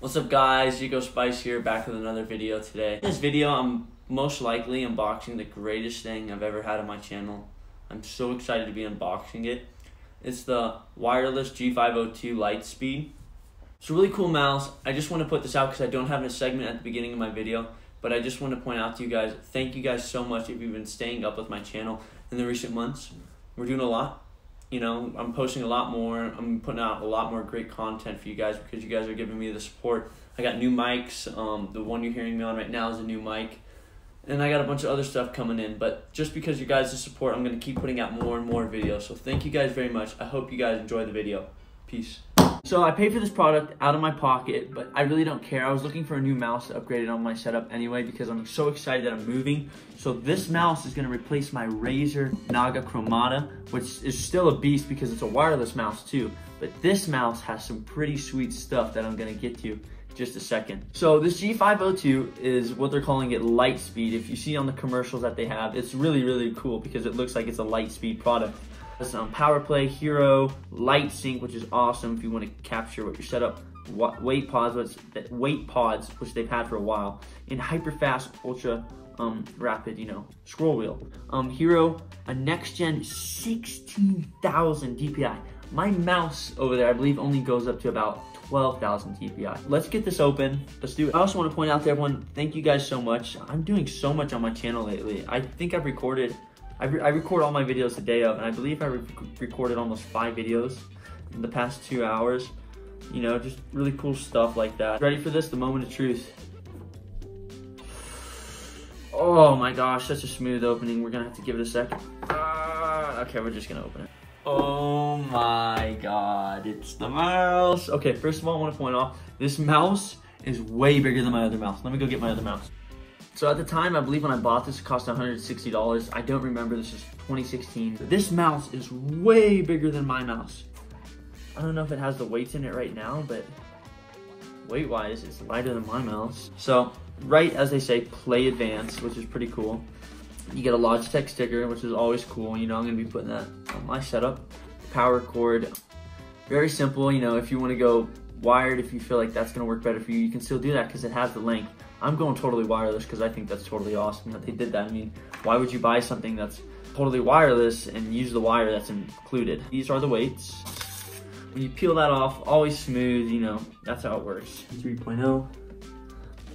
What's up guys, Jico Spice here, back with another video today. In this video, I'm most likely unboxing the greatest thing I've ever had on my channel. I'm so excited to be unboxing it. It's the wireless G502 Lightspeed. It's a really cool mouse. I just want to put this out because I don't have a segment at the beginning of my video, but I just want to point out to you guys, thank you guys so much if you've been staying up with my channel in the recent months. We're doing a lot. You know, I'm posting a lot more. I'm putting out a lot more great content for you guys because you guys are giving me the support. I got new mics. The one you're hearing me on right now is a new mic. And I got a bunch of other stuff coming in. But just because you guys' support, I'm going to keep putting out more and more videos. So thank you guys very much. I hope you guys enjoy the video. Peace. So I paid for this product out of my pocket, but I really don't care. I was looking for a new mouse to upgrade it on my setup anyway because I'm so excited that I'm moving. So this mouse is going to replace my Razer Naga Chromata, which is still a beast because it's a wireless mouse too. But this mouse has some pretty sweet stuff that I'm going to get to just a second. So this G502 is what they're calling it Lightspeed. If you see on the commercials that they have, it's really, really cool because it looks like it's a Lightspeed product. Power Play, Hero, Light Sync, which is awesome if you want to capture what your setup, weight pods, which they've had for a while, and hyper fast, ultra rapid, scroll wheel. Hero, a next gen 16,000 DPI. My mouse over there, I believe, only goes up to about 12,000 DPI. Let's get this open. Let's do it. I also want to point out to everyone, thank you guys so much. I'm doing so much on my channel lately. I think I've recorded. I record all my videos the day of, and I believe I recorded almost 5 videos in the past 2 hours. Just really cool stuff like that. Ready for this? The moment of truth. Oh my gosh, such a smooth opening. We're gonna have to give it a second. Okay, we're just gonna open it. Oh my god, it's the mouse. Okay, first of all, I want to point out, this mouse is way bigger than my other mouse. Let me go get my other mouse. So at the time, I believe when I bought this, it cost $160. I don't remember, this is 2016. This mouse is way bigger than my mouse. I don't know if it has the weights in it right now, but weight-wise, it's lighter than my mouse. So, right as they say, play advanced, which is pretty cool. You get a Logitech sticker, which is always cool. I'm gonna be putting that on my setup. Power cord, very simple. If you wanna go wired, if you feel like that's gonna work better for you, you can still do that because it has the length. I'm going totally wireless because I think that's totally awesome that they did that. I mean, why would you buy something that's totally wireless and use the wire that's included? These are the weights. When you peel that off, always smooth, that's how it works. 3.0,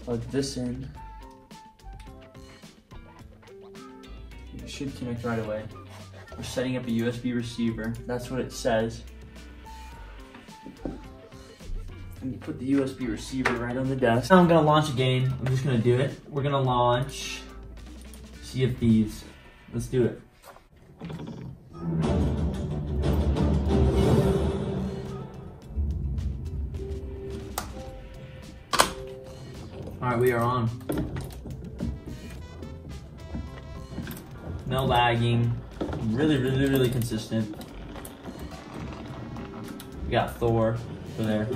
plug this in. It should connect right away. We're setting up a USB receiver. That's what it says. And you put the USB receiver right on the desk. Now I'm gonna launch a game. I'm just gonna do it. We're gonna launch Sea of Thieves. Let's do it. All right, we are on. No lagging. Really, really, really consistent. We got Thor over there.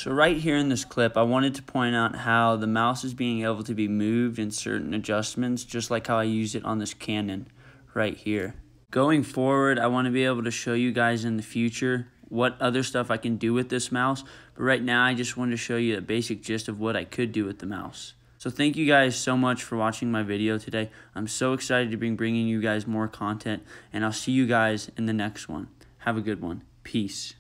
Right here in this clip, I wanted to point out how the mouse is being able to be moved in certain adjustments, just like how I use it on this Canon right here. Going forward, I want to be able to show you guys in the future what other stuff I can do with this mouse, but right now I just wanted to show you the basic gist of what I could do with the mouse. So thank you guys so much for watching my video today. I'm so excited to be bringing you guys more content, and I'll see you guys in the next one. Have a good one. Peace.